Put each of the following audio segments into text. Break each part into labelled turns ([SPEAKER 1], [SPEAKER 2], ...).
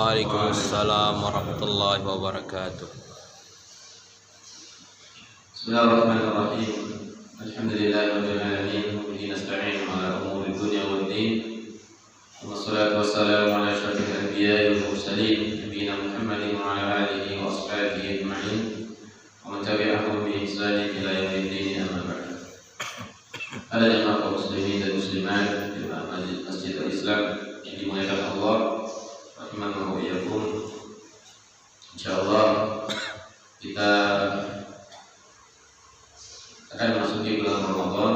[SPEAKER 1] Waalaikumsalam warahmatullahi wabarakatuh.
[SPEAKER 2] Bismillahirrahmanirrahim. Alhamdulillahirabbil alamin. Wa bihi nasta'inu ala umuri dunya waddin. Wassalatu wassalamu ala asyrafil anbiya'i wal mursalin, nabiyina Muhammadin wa ala alihi wa ashabihi ajma'in. Wa man tabi'ahum bi ihsanin ila yaumiddin, amma ba'd. Ada jemaah kaum muslimin dan muslimat di Masjid Al-Islam yang dimuliakan Allah, rahimanallahu wa iyyakum. Insyaallah kita akan memasuki bulan Ramadan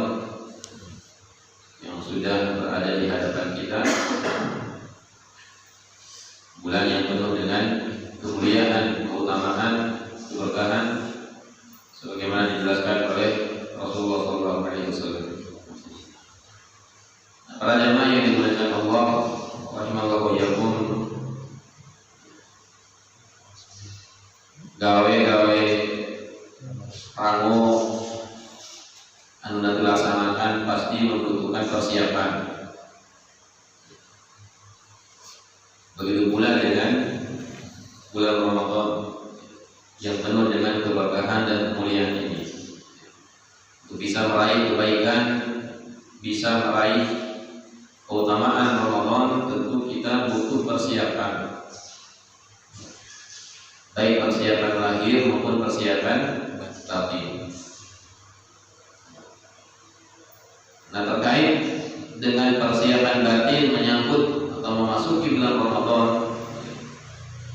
[SPEAKER 2] yang sudah berada di hadapan kita, bulan yang penuh dengan kemuliaan, keutamaan, keberkahan sebagaimana dijelaskan oleh Rasulullah SAW. Para jamaah yang dimuliakan Allah, rahimallahu wa iyyakum, gawe-gawe rangu anu dilaksanakan pasti membutuhkan persiapan. Begitu pula dengan bulan Ramadan yang penuh dengan keberkahan dan kemuliaan ini. Untuk bisa meraih kebaikan, bisa meraih keutamaan Ramadan, tentu kita butuh persiapan, baik persiapan lahir maupun persiapan batin. Nah, terkait dengan persiapan batin menyambut atau memasuki bulan Ramadan,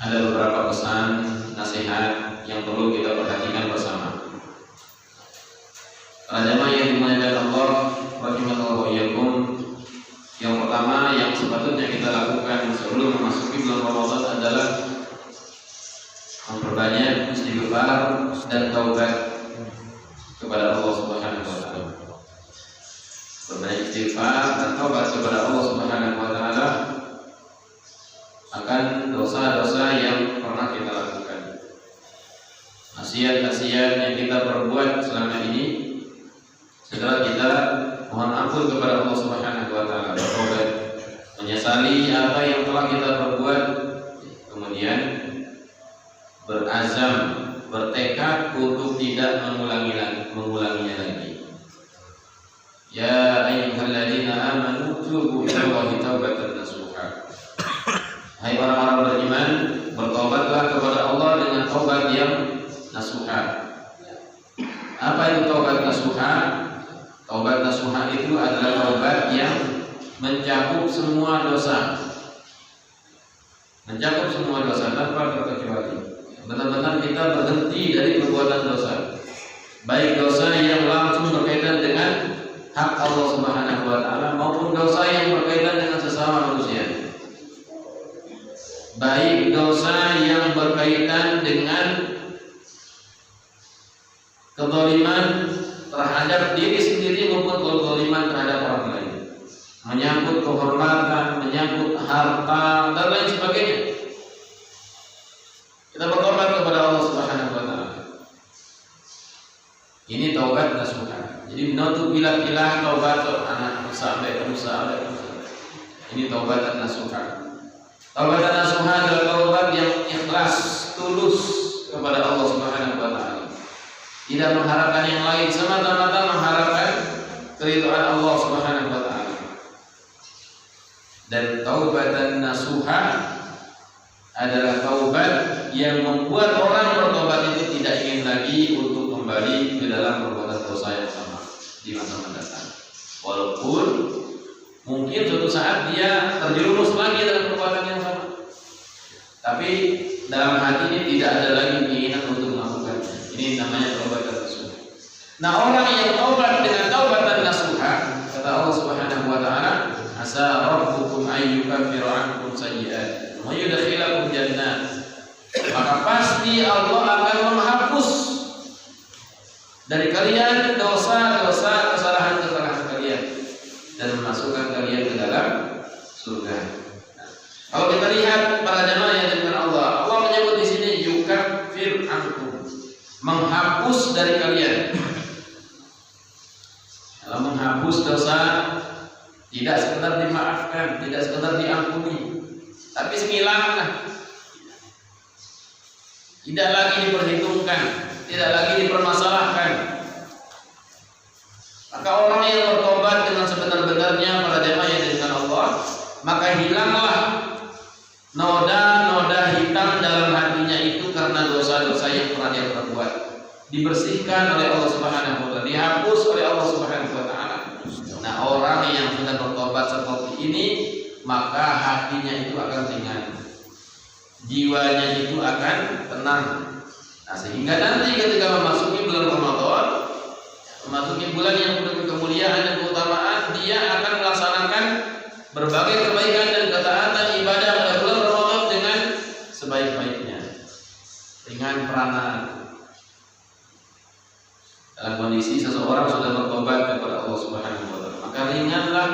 [SPEAKER 2] ada beberapa pesan nasihat yang perlu kita perhatikan bersama. Para jamaah yang dimuliakan Allah, rahimallahu wa iyyakum, yang pertama yang sepatutnya kita lakukan sebelum memasuki bulan Ramadan adalah memperbanyak istighfar dan taubat kepada Allah Subhanahu wa taala. Berbanyak istighfar dan taubat kepada Allah Subhanahu wa taala akan dosa-dosa yang pernah kita lakukan, maksiat-maksiat yang kita perbuat selama ini. Segera kita mohon ampun kepada Allah Subhanahu wa taala, bertobat, menyesali apa yang telah kita perbuat, kemudian berazam, bertekad untuk tidak mengulanginya lagi. Ya ayyuhalladzina amanu tubu ilallahi taubatan nasuha. Hai orang-orang beriman, bertobatlah kepada Allah dengan taubat yang nasuha. Apa itu taubat nasuha? Taubat nasuha itu adalah taubat yang mencakup semua dosa. Mencakup semua dosa tanpa terkecuali. Benar-benar kita berhenti dari perbuatan dosa, baik dosa yang langsung berkaitan dengan hak Allah Subhanahu wa taala maupun dosa yang berkaitan dengan sesama manusia, baik dosa yang berkaitan dengan kezaliman terhadap diri sendiri maupun kezaliman terhadap orang lain, menyangkut kehormatan, menyangkut harta dan lain sebagainya. Kita bertobat kepada Allah Subhanahu wa taala. Ini taubat nasuha. Jadi menutup pilah-pilah taubat anak sampai rusak. Ini taubat nasuha. Taubat nasuha adalah taubat yang ikhlas, tulus kepada Allah Subhanahu wa taala. Tidak mengharapkan yang lain, semata-mata mengharapkan keridhaan Allah Subhanahu wa taala. Dan taubatan nasuha adalah taubat yang membuat orang bertobat itu tidak ingin lagi untuk kembali ke dalam perbuatan dosa yang sama di masa mendatang. Walaupun mungkin suatu saat dia terjerumus lagi dalam perbuatan yang sama, tapi dalam hati ini tidak ada lagi keinginan untuk melakukannya. Ini namanya taubatan nasuha. Nah, orang yang taubat dengan taubatan nasuha, kata Allah Subhanahu wa taala, asa rabbukum ayyukaffiru ankum sayyi'at wa yudkhilakum jannat. Maka pasti Allah akan menghapus dari kalian dosa-dosa, kesalahan-kesalahan kalian dan memasukkan kalian ke dalam surga. Nah, kalau kita lihat para jemaah yang dengan Allah menyebut di sini yukaffir ankum, menghapus dari kalian. Kalau menghapus dosa tidak sekedar dimaafkan, tidak sekedar diampuni, tapi menghilangkan, tidak lagi diperhitungkan, tidak lagi dipermasalahkan. Maka orang yang bertobat dengan sebenar-benarnya para jemaah yang dimuliakan Allah, maka hilanglah noda-noda hitam dalam hatinya itu karena dosa-dosa yang pernah dia perbuat. Dibersihkan oleh Allah Subhanahu wa taala, dihapus oleh Allah Subhanahu wa taala. Nah, orang yang sudah bertobat seperti ini, maka hatinya itu akan ringan, jiwanya itu akan tenang. Nah, sehingga nanti ketika memasuki bulan Ramadan, memasuki bulan yang penuh kemuliaan dan keutamaan, dia akan melaksanakan berbagai kebaikan dan ketaatan ibadah pada bulan Ramadan dengan sebaik-baiknya, dengan peranan. Dalam kondisi seseorang sudah bertobat kepada Allah Subhanahu wa taala, maka ringanlah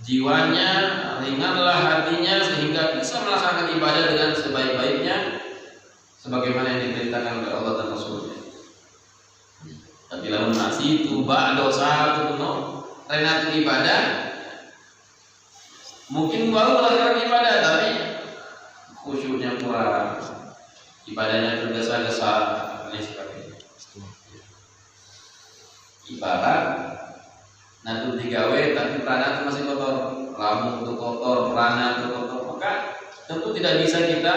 [SPEAKER 2] jiwanya, ringanlah hatinya sehingga bisa melaksanakan ibadah dengan sebaik-baiknya sebagaimana yang diperintahkan oleh Allah dan Rasul-Nya. Tapi lamun masih tuba dosa penuh renat ibadah, mungkin baru melakukan ibadah tapi khusyuknya kurang, ibadahnya tergesa-gesa dan sebagainya. Ibarat nanti digawe tapi perana itu masih kotor, lambung itu kotor, perana itu kotor, maka tentu tidak bisa kita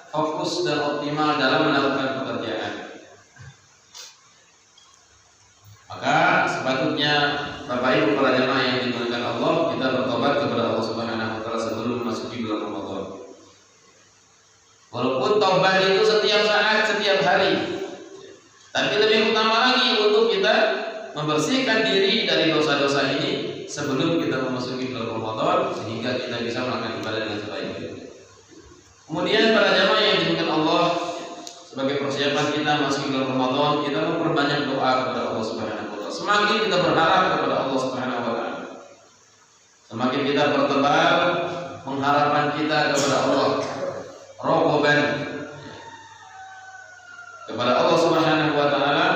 [SPEAKER 2] fokus dan optimal dalam melakukan pekerjaan. Maka sepatutnya Bapak Ibu para jemaah yang dimuliakan Allah, kita bertobat kepada Allah Subhanahu wa taala sebelum memasuki bulan Ramadan. Walaupun taubat itu setiap saat, setiap hari, tapi lebih utama lagi untuk kita membersihkan diri dari dosa-dosa ini sebelum kita memasuki bulan Ramadan sehingga kita bisa melakukan ibadah dengan sebaik-baiknya. Kemudian para jemaah yang dimuliakan Allah, sebagai persiapan kita masuk bulan Ramadan, kita memperbanyak doa kepada Allah Subhanahu wa taala. Semakin kita berharap kepada Allah Subhanahu wa taala, semakin kita bertebal pengharapan kita kepada Allah, rogoban kepada Allah Subhanahu wa taala,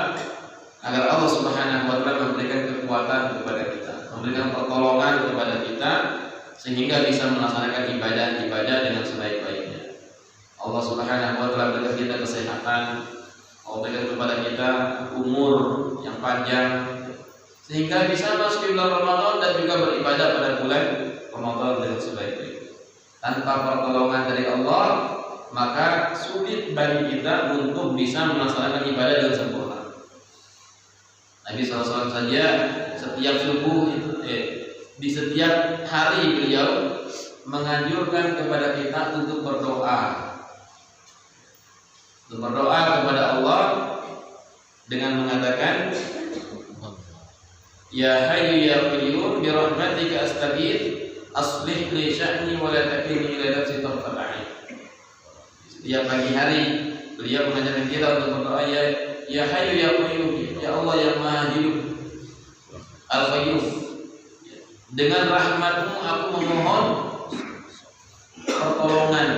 [SPEAKER 2] agar Allah Subhanahu wa taala memberikan kekuatan kepada kita, memberikan pertolongan kepada kita sehingga bisa melaksanakan ibadah-ibadah dengan sebaik-baiknya. Allah Subhanahu wa taala berikan kita kesehatan, Allah berikan kepada kita umur yang panjang sehingga bisa masuk di bulan Ramadan dan juga beribadah pada bulan Ramadan dengan sebaik-baiknya. Tanpa pertolongan dari Allah, maka sulit bagi kita untuk bisa melaksanakan ibadah dengan sempurna. Nabi SAW saja setiap subuh di setiap hari beliau menganjurkan kepada kita untuk berdoa kepada Allah dengan mengatakan, Ya Hayyu Ya Qayyum bi rahmatika astaghith aslih li sya'ni wa la takilni ila nafsi tarfat 'ain. Setiap pagi hari beliau mengajarkan kita untuk berdoa, Ya Hayyu Ya Qayyum, Ya Allah yang Maha Hidup, Al-Qayyum, dengan rahmat-Mu aku memohon pertolongan.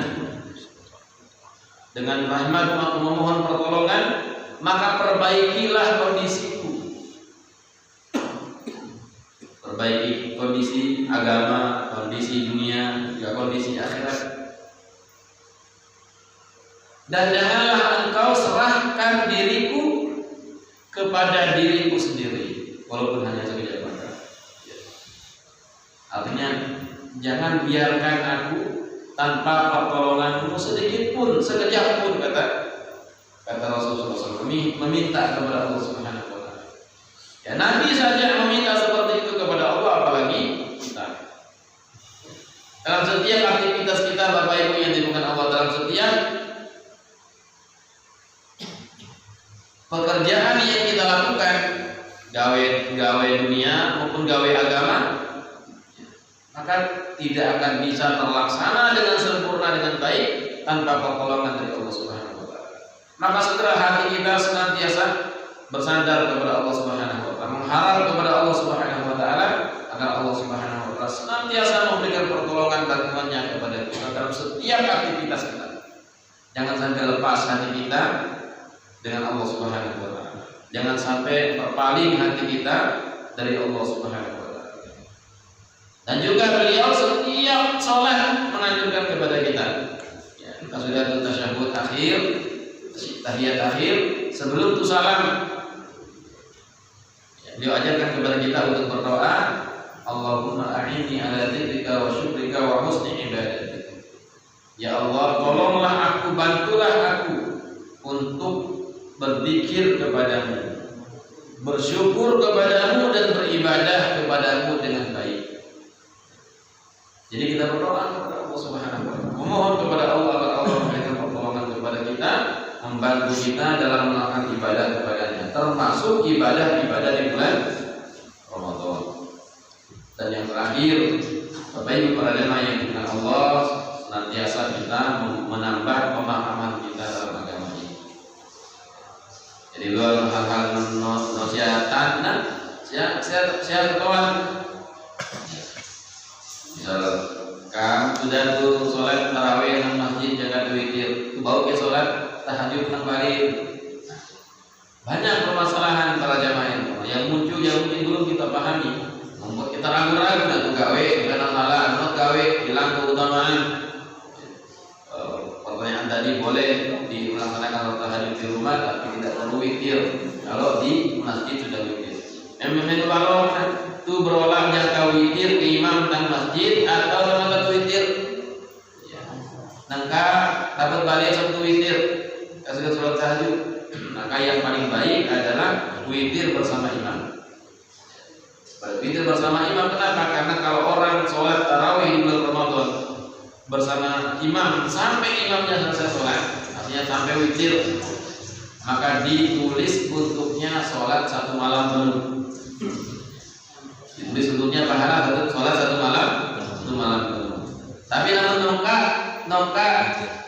[SPEAKER 2] Dengan rahmat-Mu aku memohon pertolongan, maka perbaikilah kondisiku. Perbaiki kondisi agama, kondisi dunia, juga kondisi akhirat. Dan janganlah engkau serahkan diriku kepada diriku sendiri, walaupun hanya sekejap mata. Artinya, jangan biarkan aku tanpa pertolonganmu sedikit pun, sekejap pun, kata Rasulullah SAW, meminta kepada Allah Subhanahu wa taala. Ya, Nabi saja meminta seperti itu kepada Allah, apalagi kita. Dalam setiap aktivitas kita, Bapak Ibu yang dimuliakan Allah, dalam setiap pekerjaan yang kita lakukan, gawe dunia maupun gawe agama, maka tidak akan bisa terlaksana dengan sempurna dengan baik tanpa pertolongan dari Allah Subhanahu wa taala. Maka segera hati kita senantiasa bersandar kepada Allah Subhanahu wa taala, mengharap kepada Allah Subhanahu wa taala agar Allah Subhanahu wa taala senantiasa memberikan pertolongan bantuannya kepada kita dalam setiap aktivitas kita. Jangan sampai lepas hati kita dengan Allah Subhanahu wa taala. Jangan sampai berpaling hati kita dari Allah Subhanahu wa taala. Dan juga beliau setiap salat menganjurkan kepada kita. Ya, kita sudah tasyahud akhir, tahiyat akhir sebelum tu salam. Beliau ajarkan kepada kita untuk berdoa, Allahumma a'inni ala dzikrika wa syukrika wa husni ibadatika. Ya Allah, tolonglah aku, bantulah aku untuk berzikir kepadamu, bersyukur kepadamu dan beribadah kepadamu dengan baik. Jadi kita berdoa kepada Allah Subhanahu wa taala, memohon kepada Allah agar Allah memberikan pertolongan kepada kita, membantu kita dalam melakukan ibadah kepadanya, termasuk ibadah-ibadah di bulan Ramadan. Dan yang terakhir, Bapak Ibu para jemaah yang dimuliakan Allah, senantiasa kita menambah pemahaman kita dalam agama ini. Jadi luar hal-hal nasihat, saya kawan. Misal kamu sudah tuh sholat tarawih nang masjid jaga witir, bau ke sholat tahajud nang bari. Banyak permasalahan para jamaah yang muncul yang mungkin belum kita pahami, membuat kita ragu-ragu nak gawe karena salah, nak gawe hilang keutamaan. Pertanyaan tadi boleh dilaksanakan tahajud di rumah tapi tidak perlu witir kalau di masjid sudah witir. Memang kalau tu berolah jangka witir ke imam dan masjid atau sama satu witir, ya. Nangka dapat balik satu witir, kasih sholat tahajud. Maka yang paling baik adalah witir bersama imam. Witir bersama imam kenapa? Karena kalau orang sholat tarawih di bulan Ramadan bersama imam sampai imamnya selesai sholat, artinya sampai witir, maka ditulis untuknya sholat satu malam penuh. Ditulis untuknya pahala sholat satu malam penuh. Tapi namun nongka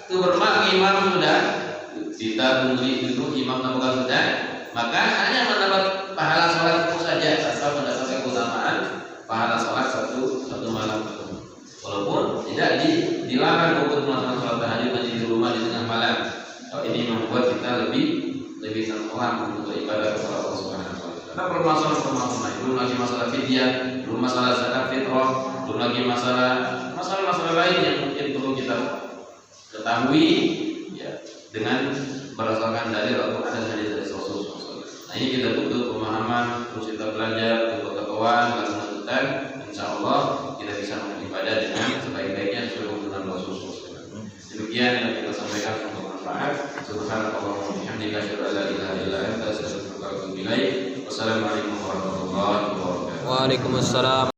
[SPEAKER 2] itu bermak imam sudah kita tunggu itu imam nampaknya sudah, maka hanya mendapat pahala sholat itu saja asal mendapatkan keutamaan pahala sholat satu malam penuh. Walaupun tidak dilarang untuk melakukan sholat tahajud di rumah di tengah malam. Kalau ini membuat kita lebih terpaham untuk ibadah kepada Allah Subhanahu wa taala. Karena permasalahan belum lagi masalah fidyah, belum masalah zakat fitrah, belum lagi masalah lain yang mungkin perlu kita ketahui, ya, dengan berdasarkan dalil Al-Qur'an dan hadis dari Rasulullah. Nah, ini kita butuh pemahaman, terus kita belajar, ketahuan, dan menentukan, insyaallah kita bisa beribadah dengan sebaik-baiknya sesuai tuntunan Rasulullah. Demikian yang kita sampaikan untuk manfaat. Subhanallah wa bihamdihi asyhadu an la ilaha illa anta astaghfiruka wa atubu ilaik. Wassalamualaikum warahmatullahi wabarakatuh.
[SPEAKER 1] Waalaikumsalam.